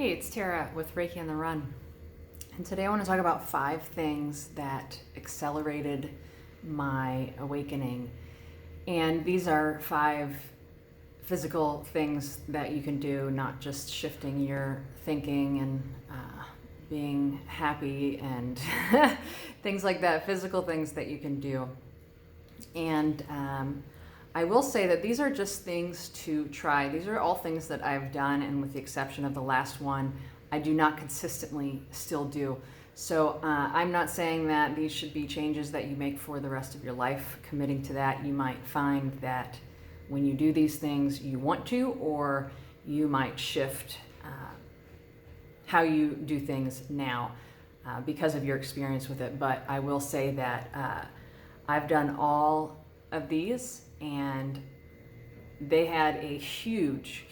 Hey, it's Tara with Reiki on the Run. And today I want to talk about 5 things that accelerated my awakening. And these are 5 physical things that you can do, not just shifting your thinking and being happy and things like that, physical things that you can do. And I will say that these are just things to try. These are all things that I've done, and with the exception of the last one, I do not consistently still do. So I'm not saying that these should be changes that you make for the rest of your life. Committing to that, you might find that when you do these things you want to, or you might shift how you do things now because of your experience with it. But I will say that I've done all of these, and they had a huge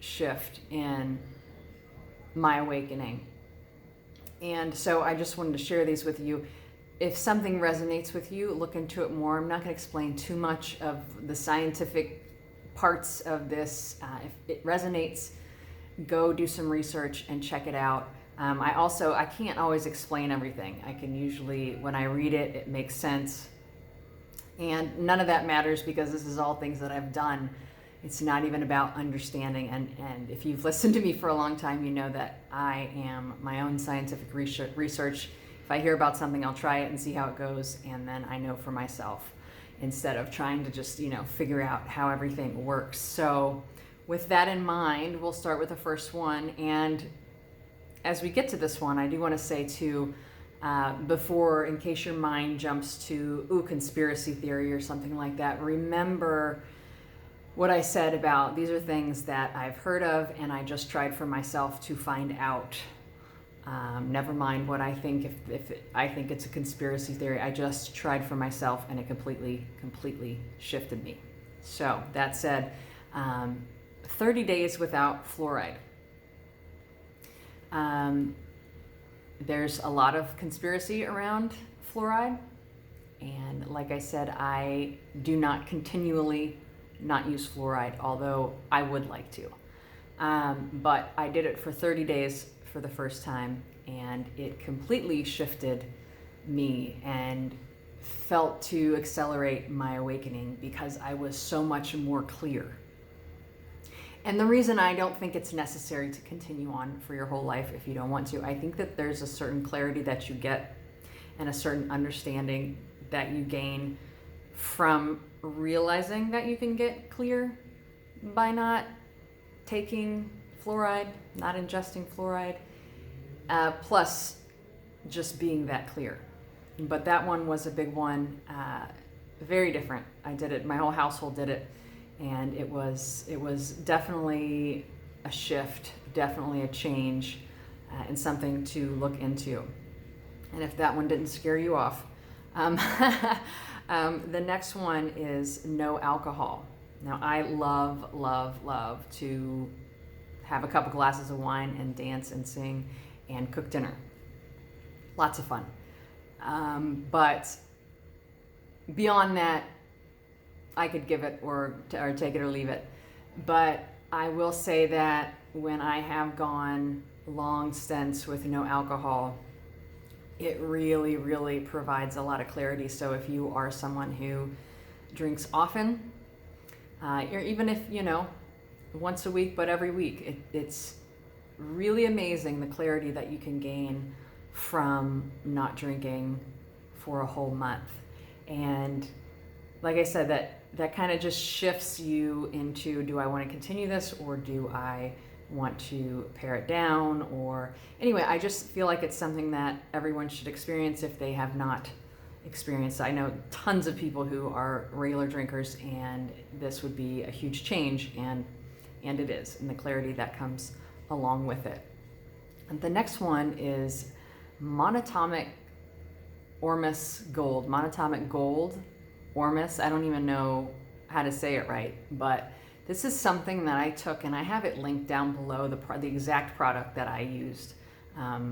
shift in my awakening. And so I just wanted to share these with you. If something resonates with you, look into it more. I'm not going to explain too much of the scientific parts of this. If it resonates, go do some research and check it out. I can't always explain everything. I can usually, when I read it, it makes sense. And none of that matters because this is all things that I've done. It's not even about understanding. And if you've listened to me for a long time, you know that I am my own scientific research. If I hear about something, I'll try it and see how it goes. And then I know for myself instead of trying to just, figure out how everything works. So with that in mind, we'll start with the first one. And as we get to this one, I do want to say too, before, in case your mind jumps to conspiracy theory or something like that, remember what I said about these are things that I've heard of and I just tried for myself to find out. Never mind what I think, I think it's a conspiracy theory. I just tried for myself and it completely shifted me. So that said, 30 days without fluoride. There's a lot of conspiracy around fluoride, and like I said, I do not continually not use fluoride, although I would like to. But I did it for 30 days for the first time, and it completely shifted me and felt to accelerate my awakening because I was so much more clear. And the reason I don't think it's necessary to continue on for your whole life if you don't want to, I think that there's a certain clarity that you get and a certain understanding that you gain from realizing that you can get clear by not taking fluoride, not ingesting fluoride, plus just being that clear. But that one was a big one, very different. I did it, my whole household did it. And it was definitely a shift, definitely a change, and something to look into. And if that one didn't scare you off, the next one is no alcohol. Now, I love to have a couple glasses of wine and dance and sing and cook dinner. Lots of fun. But beyond that, I could give it or take it or leave it. But I will say that when I have gone long stints with no alcohol, it really provides a lot of clarity. So if you are someone who drinks often, or even if, once a week, but every week, it's really amazing the clarity that you can gain from not drinking for a whole month. And like I said, that kind of just shifts you into, do I want to continue this, or do I want to pare it down? Or anyway, I just feel like it's something that everyone should experience if they have not experienced. I know tons of people who are regular drinkers, and this would be a huge change, and it is, and the clarity that comes along with it. And the next one is Monatomic Mus Gold. Monatomic Gold. Ormus, I don't even know how to say it right, but this is something that I took, and I have it linked down below, the exact product that I used. I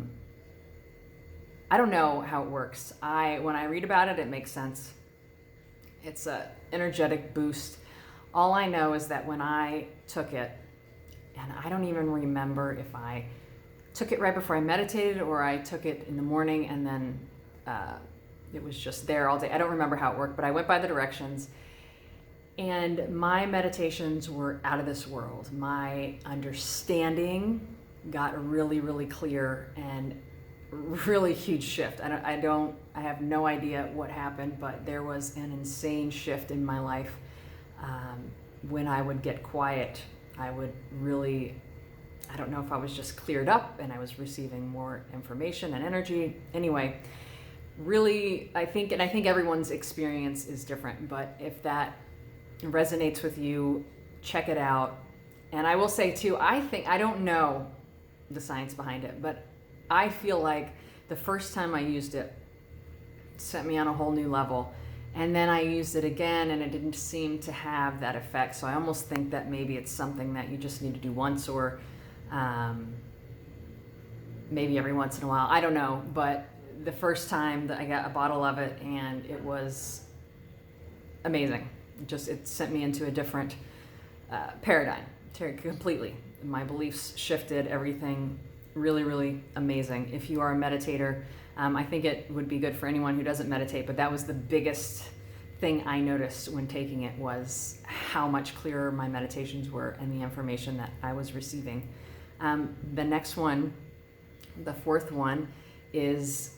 don't know how it works. When I read about it, it makes sense. It's an energetic boost. All I know is that when I took it, And I don't even remember if I took it right before I meditated or I took it in the morning and then it was just there all day. I don't remember how it worked, but I went by the directions. And my meditations were out of this world. My understanding got really, really clear and really huge shift. I have no idea what happened, but there was an insane shift in my life. When I would get quiet, I would really, I don't know if I was just cleared up and I was receiving more information and energy. Anyway, really, I think everyone's experience is different, but if that resonates with you, check it out. And I will say too, I don't know the science behind it, but I feel like the first time I used it sent me on a whole new level. And then I used it again and it didn't seem to have that effect. So I almost think that maybe it's something that you just need to do once or maybe every once in a while. I don't know. But the first time that I got a bottle of it and it was amazing. It sent me into a different paradigm completely. My beliefs shifted, everything really, really amazing. If you are a meditator, I think it would be good for anyone who doesn't meditate, but that was the biggest thing I noticed when taking it was how much clearer my meditations were and the information that I was receiving. The next one, the fourth one, is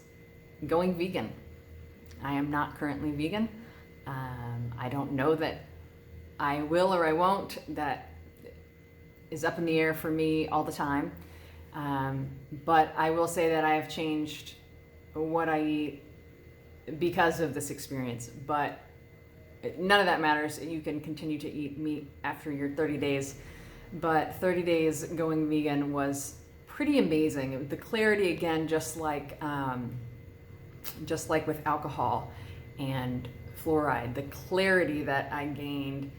going vegan. I am not currently vegan. I don't know that I will or I won't. That is up in the air for me all the time. But I will say that I have changed what I eat because of this experience. But none of that matters. You can continue to eat meat after your 30 days. But 30 days going vegan was pretty amazing. The clarity, again, just like with alcohol and fluoride, the clarity that I gained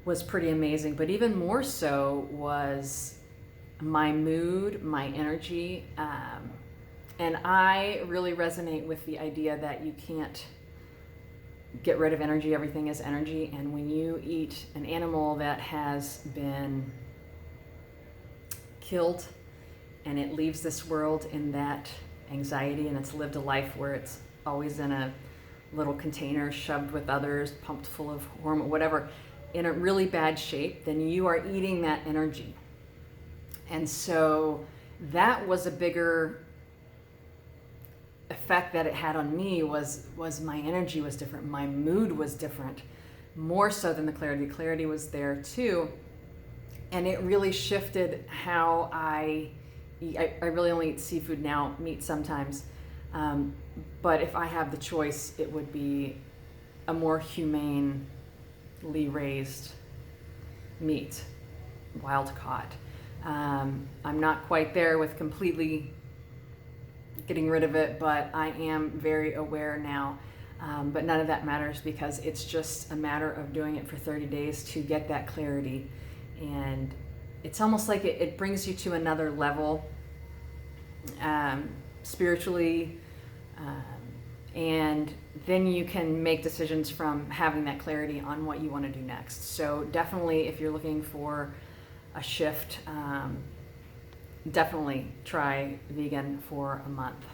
was pretty amazing. But even more so was my mood, my energy. And I really resonate with the idea that you can't get rid of energy. Everything is energy. And when you eat an animal that has been killed and it leaves this world in that anxiety and it's lived a life where it's always in a little container shoved with others, pumped full of hormone, whatever, in a really bad shape, then you are eating that energy. And so that was a bigger effect that it had on me was my energy was different. My mood was different, more so than the clarity. Clarity was there too. And it really shifted how I eat. I really only eat seafood now, meat sometimes. But if I have the choice, it would be a more humanely raised meat, wild caught. I'm not quite there with completely getting rid of it, but I am very aware now. But none of that matters because it's just a matter of doing it for 30 days to get that clarity. And it's almost like it brings you to another level spiritually. And then you can make decisions from having that clarity on what you want to do next. So definitely, if you're looking for a shift, definitely try vegan for a month.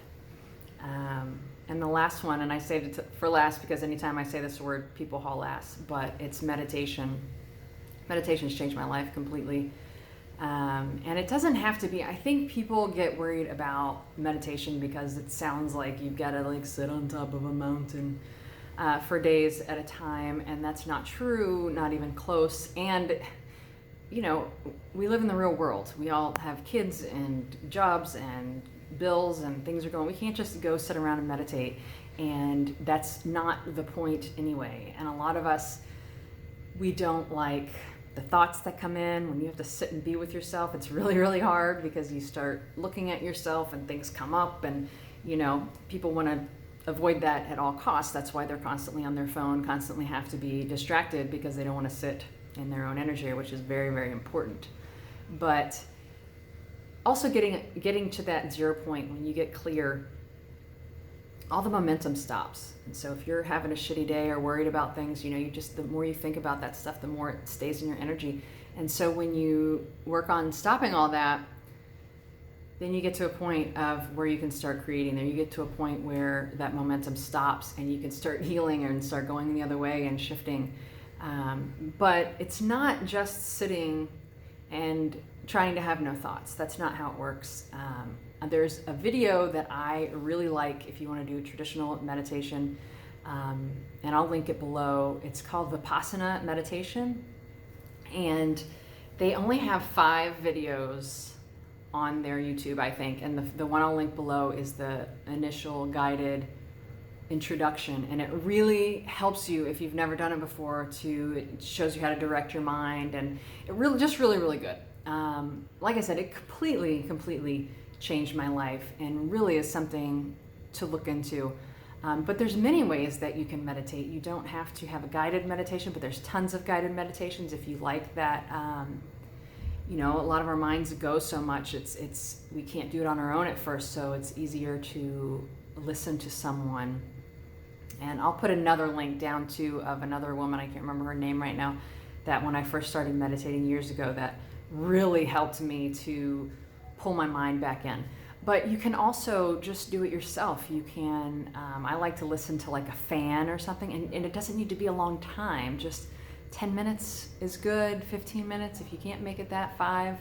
And the last one, and I saved it for last because anytime I say this word, people haul ass, but it's meditation. Meditation's changed my life completely. And it doesn't have to be, I think people get worried about meditation because it sounds like you've got to like sit on top of a mountain for days at a time. And that's not true, not even close. And, you know, we live in the real world. We all have kids and jobs and bills and things are going. We can't just go sit around and meditate. And that's not the point anyway. And a lot of us, we don't like the thoughts that come in when you have to sit and be with yourself. It's really, really hard because you start looking at yourself and things come up and, you know, people want to avoid that at all costs. That's why they're constantly on their phone, constantly have to be distracted because they don't want to sit in their own energy, which is very, very important. But also getting to that 0 point when you get clear, all the momentum stops. And so if you're having a shitty day or worried about things, you know, the more you think about that stuff, the more it stays in your energy And so when you work on stopping all that, then you get to a point of where you can start creating. There you get to a point where that momentum stops and you can start healing and start going the other way and shifting. But it's not just sitting and trying to have no thoughts. That's not how it works. There's a video that I really like if you want to do traditional meditation, and I'll link it below. It's called Vipassana meditation, and they only have 5 videos on their YouTube, I think, and the one I'll link below is the initial guided introduction, and it really helps you if you've never done it before. It shows you how to direct your mind, and it really good. Like I said, it completely changed my life, and really is something to look into. But there's many ways that you can meditate. You don't have to have a guided meditation, but there's tons of guided meditations if you like that. A lot of our minds go so much, we can't do it on our own at first, so it's easier to listen to someone. And I'll put another link down too of another woman, I can't remember her name right now, that when I first started meditating years ago, that really helped me to pull my mind back in. But you can also just do it yourself. You can, I like to listen to like a fan or something, and it doesn't need to be a long time, just 10 minutes is good, 15 minutes if you can't make it that, 5.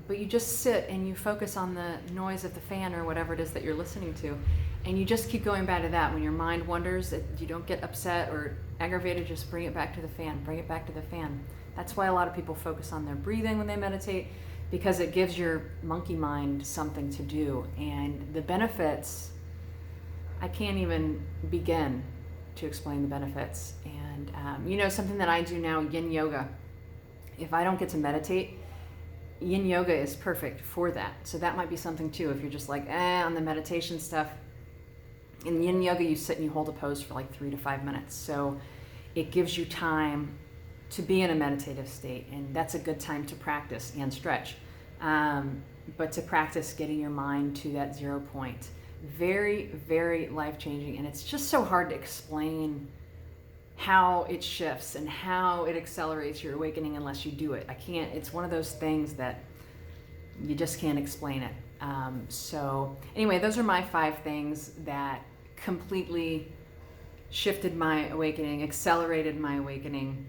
But you just sit and you focus on the noise of the fan or whatever it is that you're listening to, and you just keep going back to that. When your mind wanders, you don't get upset or aggravated, just bring it back to the fan, bring it back to the fan. That's why a lot of people focus on their breathing when they meditate, because it gives your monkey mind something to do. And the benefits, I can't even begin to explain the benefits. And something that I do now, Yin Yoga. If I don't get to meditate, Yin Yoga is perfect for that. So that might be something too, if you're just like, on the meditation stuff. In Yin Yoga, you sit and you hold a pose for like 3 to 5 minutes. So it gives you time to be in a meditative state, and that's a good time to practice and stretch. But to practice getting your mind to that 0 point. Very, very life-changing, and it's just so hard to explain how it shifts and how it accelerates your awakening unless you do it. It's one of those things that you just can't explain it. So anyway, those are my 5 things that completely shifted my awakening, accelerated my awakening,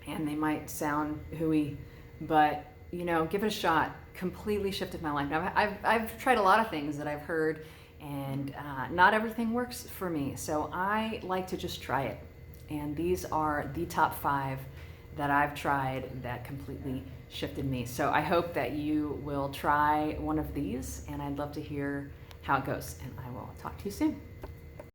and they might sound hooey, but give it a shot. Completely shifted my life. Now, I've tried a lot of things that I've heard, and not everything works for me, so I like to just try it. And these are the top 5 that I've tried that completely shifted me. So I hope that you will try one of these, and I'd love to hear how it goes. And I will talk to you soon.